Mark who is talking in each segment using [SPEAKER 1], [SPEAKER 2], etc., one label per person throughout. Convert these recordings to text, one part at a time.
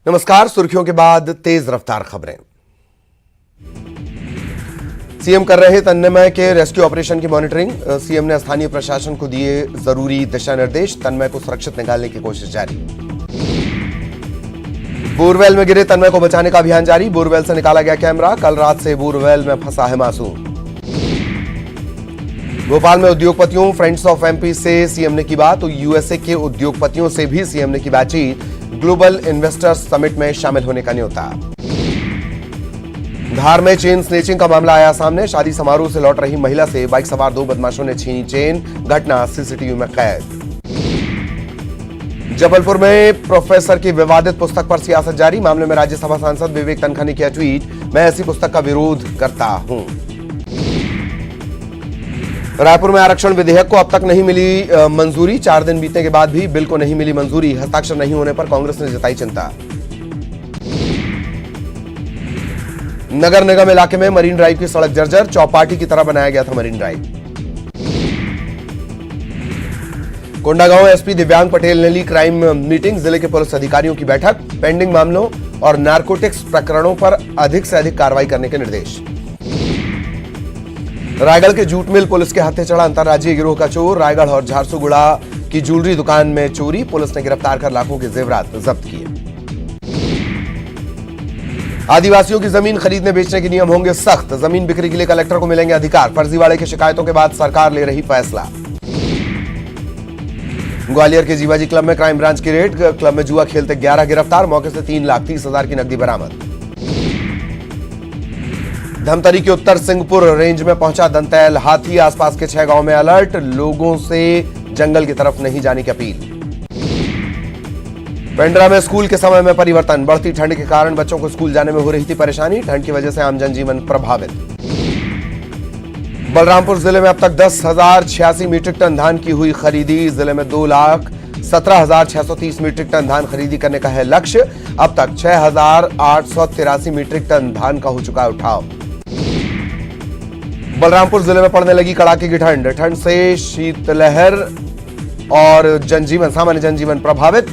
[SPEAKER 1] नमस्कार। सुर्खियों के बाद तेज रफ्तार खबरें। सीएम कर रहे तन्मय के रेस्क्यू ऑपरेशन की मॉनिटरिंग। सीएम ने स्थानीय प्रशासन को दिए जरूरी दिशा निर्देश। तन्मय को सुरक्षित निकालने की कोशिश जारी। बोरवेल में गिरे तन्मय को बचाने का अभियान जारी। बोरवेल से निकाला गया कैमरा। कल रात से बोरवेल में फंसा है मासूम। भोपाल में उद्योगपतियों फ्रेंड्स ऑफ एमपी से सीएम ने की बात। तो यूएसए के उद्योगपतियों से भी सीएम ने की बातचीत। ग्लोबल इन्वेस्टर्स समिट में शामिल होने का न्योता। धार में चेन स्नेचिंग का मामला आया सामने। शादी समारोह से लौट रही महिला से बाइक सवार 2 बदमाशों ने छीनी चेन। घटना सीसीटीवी में कैद। जबलपुर में प्रोफेसर की विवादित पुस्तक पर सियासत जारी। मामले में राज्यसभा सांसद विवेक तनखा ने किया ट्वीट, मैं ऐसी पुस्तक का विरोध करता हूं। रायपुर में आरक्षण विधेयक को अब तक नहीं मिली मंजूरी। 4 दिन बीतने के बाद भी बिल को नहीं मिली मंजूरी। हस्ताक्षर नहीं होने पर कांग्रेस ने जताई चिंता। नगर निगम इलाके में मरीन ड्राइव की सड़क जर्जर। चौपाटी की तरह बनाया गया था मरीन ड्राइव। कोंडागांव एसपी दिव्यांग पटेल ने ली क्राइम मीटिंग। जिले के पुलिस अधिकारियों की बैठक। पेंडिंग मामलों और नारकोटिक्स प्रकरणों पर अधिक से अधिक कार्रवाई करने के निर्देश। रायगढ़ के जूट मिल पुलिस के हाथे चढ़ा अंतर्राज्यीय गिरोह का चोर। रायगढ़ और झारसुगुड़ा की ज्वेलरी दुकान में चोरी। पुलिस ने गिरफ्तार कर लाखों के जेवरात जब्त किए। आदिवासियों की जमीन खरीदने बेचने के नियम होंगे सख्त। जमीन बिक्री के लिए कलेक्टर को मिलेंगे अधिकार। फर्जीवाड़े की शिकायतों के बाद सरकार ले रही फैसला। ग्वालियर के जीवाजी क्लब में क्राइम ब्रांच की रेड। क्लब में जुआ खेलते 11 गिरफ्तार। मौके से 3,30,000 की नकदी बरामद। धमतरी के उत्तर सिंहपुर रेंज में पहुंचा दंतैल हाथी। आसपास के 6 गांव में अलर्ट। लोगों से जंगल की तरफ नहीं जाने की अपील। पेंड्रा में स्कूल के समय में परिवर्तन। बढ़ती ठंड के कारण बच्चों को स्कूल जाने में हो रही थी परेशानी। ठंड की वजह से आम जनजीवन प्रभावित। बलरामपुर जिले में अब तक 10,086 मीट्रिक टन धान की हुई खरीदी। जिले में 2,17,630 मीट्रिक टन धान खरीदी करने का है लक्ष्य। अब तक 6,883 मीट्रिक टन धान का हो चुका है उठाव। बलरामपुर जिले में पड़ने लगी कड़ाके की ठंड। ठंड से शीतलहर और सामान्य जनजीवन प्रभावित।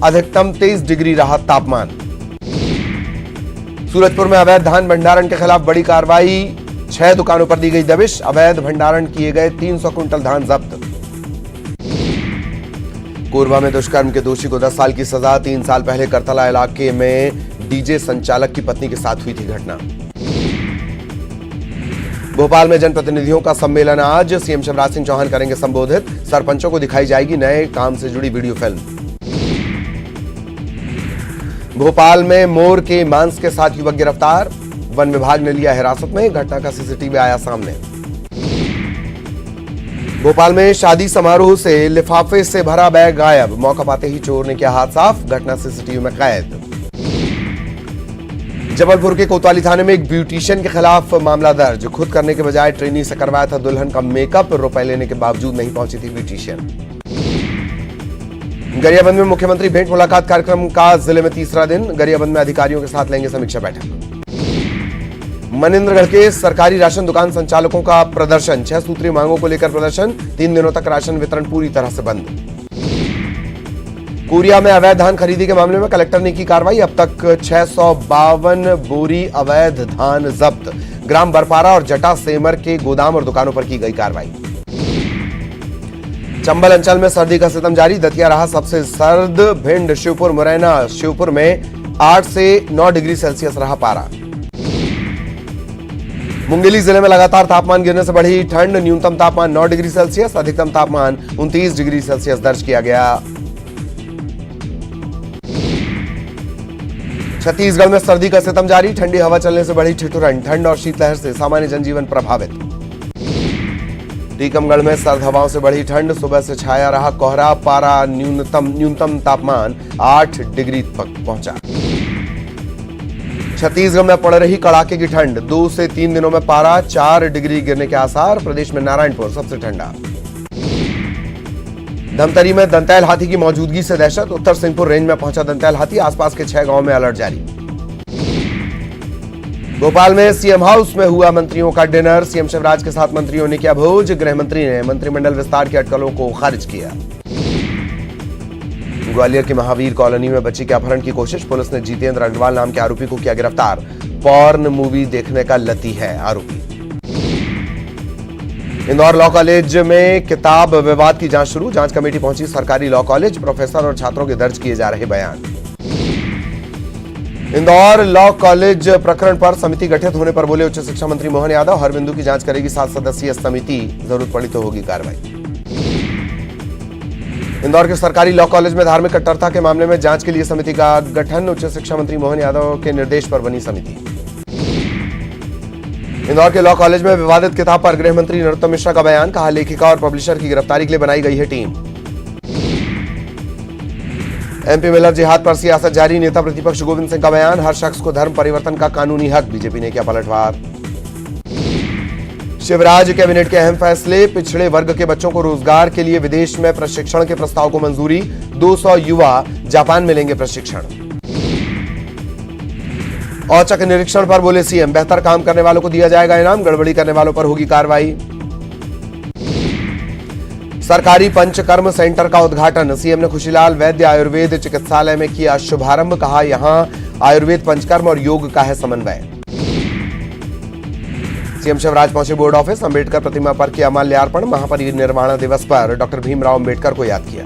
[SPEAKER 1] अधिकतम 23 डिग्री रहा तापमान। सूरजपुर में अवैध धान भंडारण के खिलाफ बड़ी कार्रवाई। 6 दुकानों पर दी गई दबिश। अवैध भंडारण किए गए 300 क्विंटल धान जब्त। कोरबा में दुष्कर्म के दोषी को 10 साल की सजा। 3 साल पहले करतला इलाके में डीजे संचालक की पत्नी के साथ हुई थी घटना। भोपाल में जनप्रतिनिधियों का सम्मेलन आज। सीएम शिवराज सिंह चौहान करेंगे संबोधित। सरपंचों को दिखाई जाएगी नए काम से जुड़ी वीडियो फिल्म। भोपाल में मोर के मांस के साथ युवक गिरफ्तार। वन विभाग ने लिया हिरासत में। घटना का सीसीटीवी आया सामने। भोपाल में शादी समारोह से लिफाफे से भरा बैग गायब। मौका पाते ही चोर ने किया हाथ साफ। घटना सीसीटीवी में कैद। जबलपुर के कोतवाली थाने में एक ब्यूटिशियन के खिलाफ मामला दर्ज। खुद करने के बजाय ट्रेनी से करवाया था दुल्हन का मेकअप। रुपए लेने के बावजूद नहीं पहुंची थी ब्यूटिशियन। गरियाबंद में मुख्यमंत्री भेंट मुलाकात कार्यक्रम का जिले में 3रा दिन। गरियाबंद में अधिकारियों के साथ लेंगे समीक्षा बैठक। मनिंद्रगढ़ के सरकारी राशन दुकान संचालकों का प्रदर्शन। 6 सूत्रीय मांगों को लेकर प्रदर्शन। 3 दिनों तक राशन वितरण पूरी तरह से बंद। कोरिया में अवैध धान खरीदी के मामले में कलेक्टर ने की कार्रवाई। अब तक 652 बोरी अवैध धान जब्त। ग्राम बरपारा और जटा सेमर के गोदाम और दुकानों पर की गई कार्रवाई। चंबल अंचल में सर्दी का सितम जारी। दतिया रहा सबसे सर्द। भिंड, शिवपुर, मुरैना, शिवपुर में 8 से 9 डिग्री सेल्सियस रहा पारा। मुंगेली जिले में लगातार तापमान गिरने से बढ़ी ठंड। न्यूनतम तापमान 9 डिग्री सेल्सियस। अधिकतम तापमान 29 डिग्री सेल्सियस दर्ज किया गया। छत्तीसगढ़ में सर्दी का सितम जारी। ठंडी हवा चलने से बढ़ी ठिठुरन। ठंड और शीतलहर से सामान्य जनजीवन प्रभावित। टीकमगढ़ में सर्द हवाओं से बढ़ी ठंड। सुबह से छाया रहा कोहरा। पारा न्यूनतम तापमान 8 डिग्री तक पहुंचा। छत्तीसगढ़ में पड़ रही कड़ाके की ठंड। 2 से 3 दिनों में पारा 4 डिग्री गिरने के आसार। प्रदेश में नारायणपुर सबसे ठंडा। धमतरी में दंतैल हाथी की मौजूदगी से दहशत। उत्तर सिंहपुर रेंज में पहुंचा दंतैल हाथी। आसपास के 6 गांवों में अलर्ट जारी। भोपाल में सीएम हाउस में हुआ मंत्रियों का डिनर। सीएम शिवराज के साथ मंत्रियों ने किया भोज। गृह मंत्री ने मंत्रिमंडल विस्तार की अटकलों को खारिज किया। ग्वालियर की महावीर कॉलोनी में बच्ची के अपहरण की कोशिश, पुलिस ने जितेंद्र अग्रवाल नाम के आरोपी को किया गिरफ्तार। पॉर्न मूवी देखने का लती है आरोपी। इंदौर लॉ कॉलेज में किताब विवाद की जांच शुरू, जांच कमेटी पहुंची सरकारी लॉ कॉलेज, प्रोफेसर और छात्रों के दर्ज किए जा रहे बयान। इंदौर लॉ कॉलेज प्रकरण पर समिति गठित होने पर बोले उच्च शिक्षा मंत्री मोहन यादव, हर बिंदु की जांच करेगी 7 सदस्यीय समिति, जरूरत पड़ी तो होगी कार्रवाई। इंदौर के सरकारी लॉ कॉलेज में धार्मिक कट्टरता के मामले में जांच के लिए समिति का गठन, उच्च शिक्षा मंत्री मोहन यादव के निर्देश पर बनी समिति। इंदौर के लॉ कॉलेज में विवादित किताब पर गृह मंत्री नरोत्तम मिश्रा का बयान, कहा लेखिका और पब्लिशर की गिरफ्तारी के लिए बनाई गई है टीम। एमपी में लव जिहाद पर सियासत जारी, नेता प्रतिपक्ष गोविंद सिंह का बयान, हर शख्स को धर्म परिवर्तन का कानूनी हक, बीजेपी ने किया पलटवार। शिवराज कैबिनेट के अहम फैसले, पिछड़े वर्ग के बच्चों को रोजगार के लिए विदेश में प्रशिक्षण के प्रस्ताव को मंजूरी, 200 युवा जापान में लेंगे प्रशिक्षण। औचक निरीक्षण पर बोले सीएम, बेहतर काम करने वालों को दिया जाएगा इनाम, गड़बड़ी करने वालों पर होगी कार्रवाई। सरकारी पंचकर्म सेंटर का उद्घाटन, सीएम ने खुशीलाल वैद्य आयुर्वेद चिकित्सालय में किया शुभारंभ, कहा यहां आयुर्वेद पंचकर्म और योग का है समन्वय। सीएम शिवराज पहुंचे बोर्ड ऑफिस, अंबेडकर प्रतिमा पर किया माल्यार्पण, महापरिनिर्वाण दिवस पर डॉक्टर भीमराव अंबेडकर को याद किया।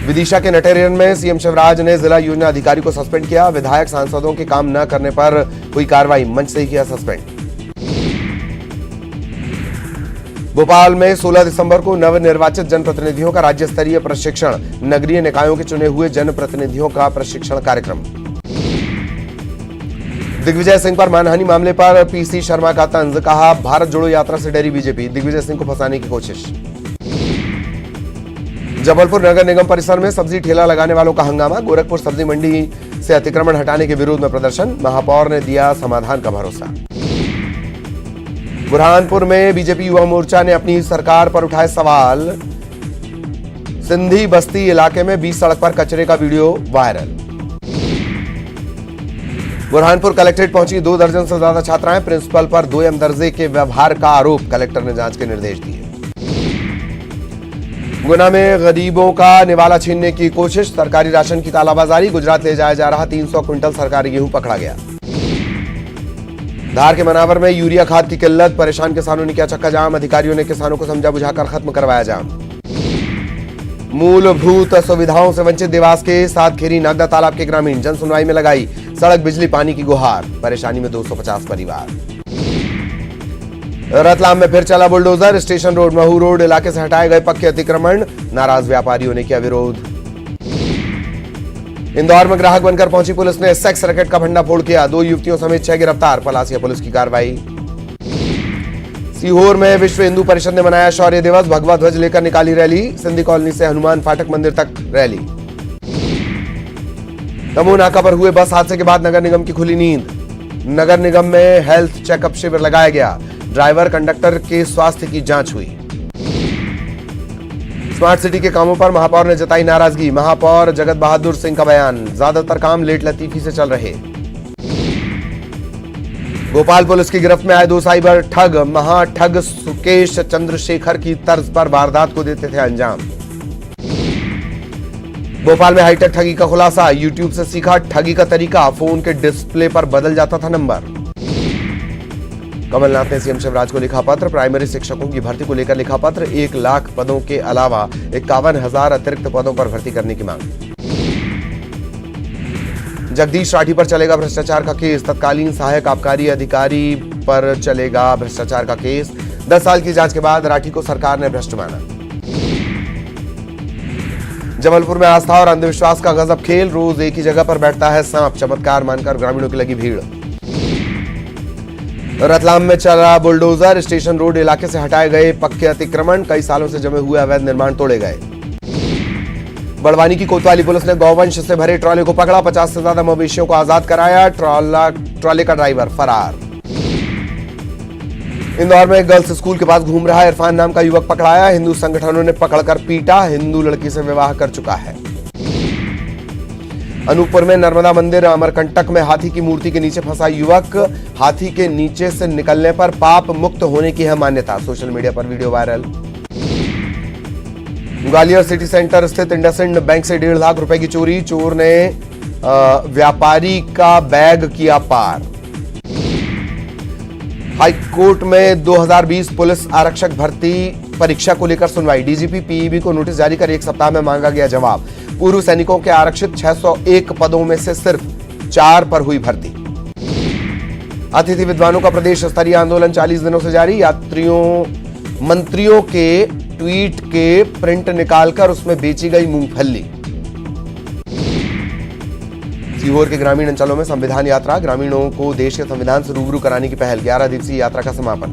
[SPEAKER 1] विदिशा के नटेरियन में सीएम शिवराज ने जिला योजना अधिकारी को सस्पेंड किया, विधायक सांसदों के काम न करने पर हुई कार्रवाई, मंच से ही किया सस्पेंड। भोपाल में 16 दिसंबर को नवनिर्वाचित जनप्रतिनिधियों का राज्य स्तरीय प्रशिक्षण, नगरीय निकायों के चुने हुए जनप्रतिनिधियों का प्रशिक्षण कार्यक्रम। दिग्विजय सिंह पर मानहानि मामले पर पीसी शर्मा का तंज, कहा भारत जोड़ो यात्रा से डरी बीजेपी, दिग्विजय सिंह को फंसाने की कोशिश। जबलपुर नगर निगम परिसर में सब्जी ठेला लगाने वालों का हंगामा, गोरखपुर सब्जी मंडी से अतिक्रमण हटाने के विरोध में प्रदर्शन, महापौर ने दिया समाधान का भरोसा। बुरहानपुर में बीजेपी युवा मोर्चा ने अपनी सरकार पर उठाए सवाल, सिंधी बस्ती इलाके में 20 सड़क पर कचरे का वीडियो वायरल। बुरहानपुर कलेक्ट्रेट पहुंची 2 दर्जन से ज्यादा छात्राएं, प्रिंसिपल पर 2M दर्जे के व्यवहार का आरोप, कलेक्टर ने जांच के निर्देश दिए। गुना में गरीबों का निवाला छीनने की कोशिश, सरकारी राशन की कालाबाजारी, गुजरात ले जाया जा रहा 300 क्विंटल सरकारी गेहूं पकड़ा गया। धार के मनावर में यूरिया खाद की किल्लत, परेशान किसानों ने किया चक्का जाम, अधिकारियों ने किसानों को समझा बुझाकर खत्म करवाया जाम। मूलभूत सुविधाओं से वंचित देवास के सातखेरी नागदा तालाब के ग्रामीण, जन सुनवाई में लगाई सड़क बिजली पानी की गुहार, परेशानी में 250 परिवार। रतलाम में फिर चला bulldozer, station road Mhow road इलाके से हटाए गए पक्के अतिक्रमण, नाराज व्यापारियों ने किया विरोध। इंदौर में ग्राहक बनकर पहुंची पुलिस ने सेक्स रैकेट का भंडाफोड़ किया, 2 युवतियों समेत 6 गिरफ्तार, पलासिया पुलिस की कार्रवाई। सीहोर में विश्व हिंदू परिषद ने मनाया शौर्य दिवस, भगवा ध्वज लेकर निकाली रैली, सिंधी कॉलोनी से हनुमान फाटक मंदिर तक रैली। दमोह नाका पर हुए बस हादसे के बाद नगर निगम की खुली नींद, नगर निगम में हेल्थ चेकअप शिविर लगाया गया, ड्राइवर कंडक्टर के स्वास्थ्य की जांच हुई। स्मार्ट सिटी के कामों पर महापौर ने जताई नाराजगी, महापौर जगत बहादुर सिंह का बयान, ज्यादातर काम लेट लतीफी से चल रहे। भोपाल पुलिस की गिरफ्त में आए 2 साइबर ठग, महाठग सुकेश चंद्रशेखर की तर्ज पर वारदात को देते थे अंजाम। भोपाल में हाईटेक ठगी का खुलासा, यूट्यूब से सीखा ठगी का तरीका, फोन के डिस्प्ले पर बदल जाता था नंबर। कमलनाथ ने सीएम शिवराज को लिखा पत्र, प्राइमरी शिक्षकों की भर्ती को लेकर लिखा पत्र, 1 लाख पदों के अलावा 51,000 अतिरिक्त पदों पर भर्ती करने की मांग। जगदीश राठी पर चलेगा भ्रष्टाचार का केस, तत्कालीन सहायक आबकारी अधिकारी पर चलेगा भ्रष्टाचार का केस, 10 साल की जांच के बाद राठी को सरकार ने भ्रष्ट माना। जबलपुर में आस्था और अंधविश्वास का गजब खेल, रोज एक ही जगह पर बैठता है सांप, चमत्कार मानकर ग्रामीणों की लगी भीड़। रतलाम में चला बुलडोजर, स्टेशन रोड इलाके से हटाए गए पक्के अतिक्रमण, कई सालों से जमे हुए अवैध निर्माण तोड़े गए। बड़वानी की कोतवाली पुलिस ने गौवंश से भरे ट्रॉले को पकड़ा, 50 से ज्यादा मवेशियों को आजाद कराया, ट्रॉले का ड्राइवर फरार। इंदौर में गर्ल्स स्कूल के पास घूम रहा इरफान नाम का युवक पकड़ाया, हिंदू संगठनों ने पकड़कर पीटा, हिंदू लड़की से विवाह कर चुका है। अनूपपुर में नर्मदा मंदिर अमरकंटक में हाथी की मूर्ति के नीचे फंसा युवक, हाथी के नीचे से निकलने पर पाप मुक्त होने की है मान्यता, सोशल मीडिया पर video viral. Gwalior city centre स्थित इंडसइंड बैंक से 1.5 लाख रुपए की चोरी। चोर ने व्यापारी का बैग किया पार। हाईकोर्ट में 2020 पुलिस आरक्षक भर्ती परीक्षा को लेकर सुनवाई। डीजीपी पीईबी को नोटिस जारी कर 1 सप्ताह में मांगा गया जवाब। पूर्व सैनिकों के आरक्षित 601 पदों में से सिर्फ 4 पर हुई भर्ती। अतिथि विद्वानों का प्रदेश स्तरीय आंदोलन 40 दिनों से जारी। मंत्रियों के ट्वीट के प्रिंट निकालकर उसमें बेची गई मूंगफली। सीहोर के ग्रामीण अंचलों में संविधान यात्रा। ग्रामीणों को देश के संविधान से रूबरू कराने की पहल। 11 दिवसीय यात्रा का समापन।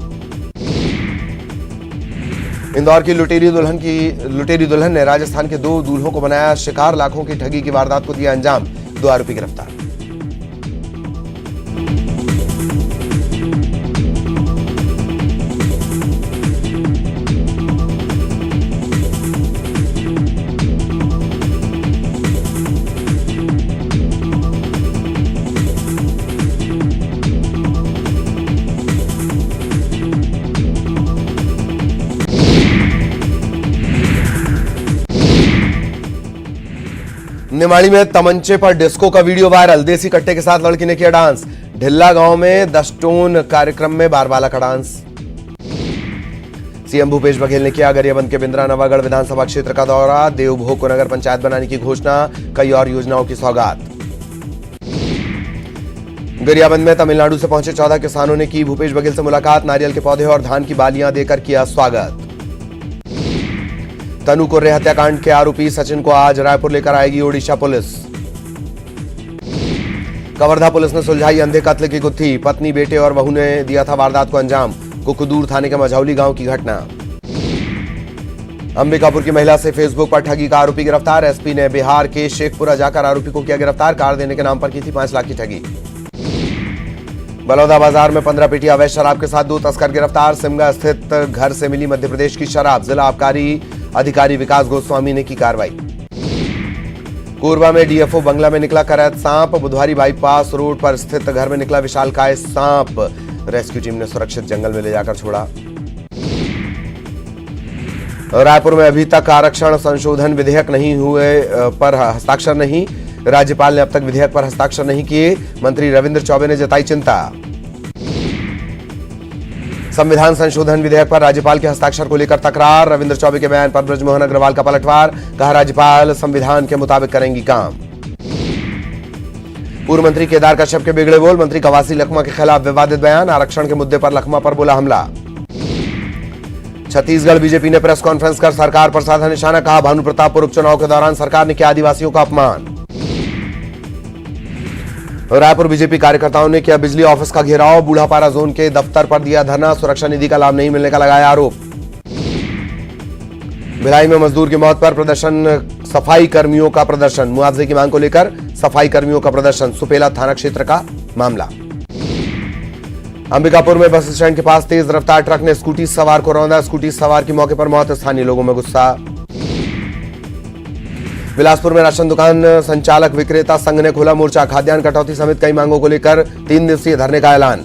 [SPEAKER 1] इंदौर की लुटेरी दुल्हन ने राजस्थान के 2 दूल्हों को बनाया शिकार। लाखों की ठगी की वारदात को दिया अंजाम। 2 आरोपी गिरफ्तार। निमाड़ी में तमंचे पर डिस्को का वीडियो वायरल। देसी कट्टे के साथ लड़की ने किया डांस। ढिल्ला गांव में 10 टोन कार्यक्रम में बारबाला का डांस। सीएम भूपेश बघेल ने किया गरियाबंद के बिंद्रा नवागढ़ विधानसभा क्षेत्र का दौरा। देवभोग को नगर पंचायत बनाने की घोषणा। कई और योजनाओं की सौगात। गरियाबंद में तमिलनाडु से पहुंचे 14 किसानों ने की भूपेश बघेल से मुलाकात। नारियल के पौधे और धान की बालियां देकर किया स्वागत। तनु कुर्रे हत्याकांड के आरोपी सचिन को आज रायपुर लेकर आएगी ओडिशा पुलिस। कवर्धा पुलिस ने सुलझाई अंधे कत्ल की गुत्थी। पत्नी, बेटे और बहू ने दिया था वारदात को अंजाम। कुकुदूर थाने के मझौली गांव की घटना। अंबिकापुर की महिला से फेसबुक पर ठगी का आरोपी गिरफ्तार। एसपी ने बिहार के शेखपुरा जाकर आरोपी को किया गिरफ्तार। कार देने के नाम पर की थी 5 लाख की ठगी। बलौदा बाजार में 15 पेटी अवैध शराब के साथ 2 तस्कर गिरफ्तार। सिमगा स्थित घर से मिली मध्य प्रदेश की शराब। जिला आबकारी अधिकारी विकास गोस्वामी ने की कार्रवाई। कोरबा में डीएफओ बंगला में निकला करैत सांप। बुधवारी बाईपास रोड पर स्थित घर में निकला विशालकाय सांप। रेस्क्यू टीम ने सुरक्षित जंगल में ले जाकर छोड़ा। रायपुर में अभी तक आरक्षण संशोधन विधेयक नहीं हुए पर हस्ताक्षर नहीं। राज्यपाल ने अब तक विधेयक पर हस्ताक्षर नहीं किए। मंत्री रविंद्र चौबे ने जताई चिंता। संविधान संशोधन विधेयक पर राज्यपाल के हस्ताक्षर को लेकर तकरार। रविंद्र चौबे के बयान पर बृजमोहन अग्रवाल का पलटवार। कहा राज्यपाल संविधान के मुताबिक करेंगी काम। पूर्व मंत्री केदार कश्यप के बिगड़े बोल। मंत्री कवासी लखमा के खिलाफ विवादित बयान। आरक्षण के मुद्दे पर लखमा पर बोला हमला। छत्तीसगढ़ बीजेपी ने प्रेस कॉन्फ्रेंस कर सरकार पर साधा निशाना। कहा भानु प्रतापपुर उपचुनाव के दौरान सरकार ने किया आदिवासियों का अपमान। रायपुर बीजेपी कार्यकर्ताओं ने किया बिजली ऑफिस का घेराव। बूढ़ापारा जोन के दफ्तर पर दिया धरना। सुरक्षा निधि का लाभ नहीं मिलने का लगाया आरोप। भिलाई में मजदूर की मौत पर प्रदर्शन। सफाई कर्मियों का प्रदर्शन। मुआवजे की मांग को लेकर सफाई कर्मियों का प्रदर्शन। सुपेला थाना क्षेत्र का मामला। अंबिकापुर में बस स्टैंड के पास तेज रफ्तार ट्रक ने स्कूटी सवार को रौंदा। स्कूटी सवार की मौके पर मौत। स्थानीय लोगों में गुस्सा। बिलासपुर में राशन दुकान संचालक विक्रेता संघ ने खोला मोर्चा। खाद्यान्न कटौती समेत कई मांगों को लेकर 3 दिवसीय धरने का ऐलान।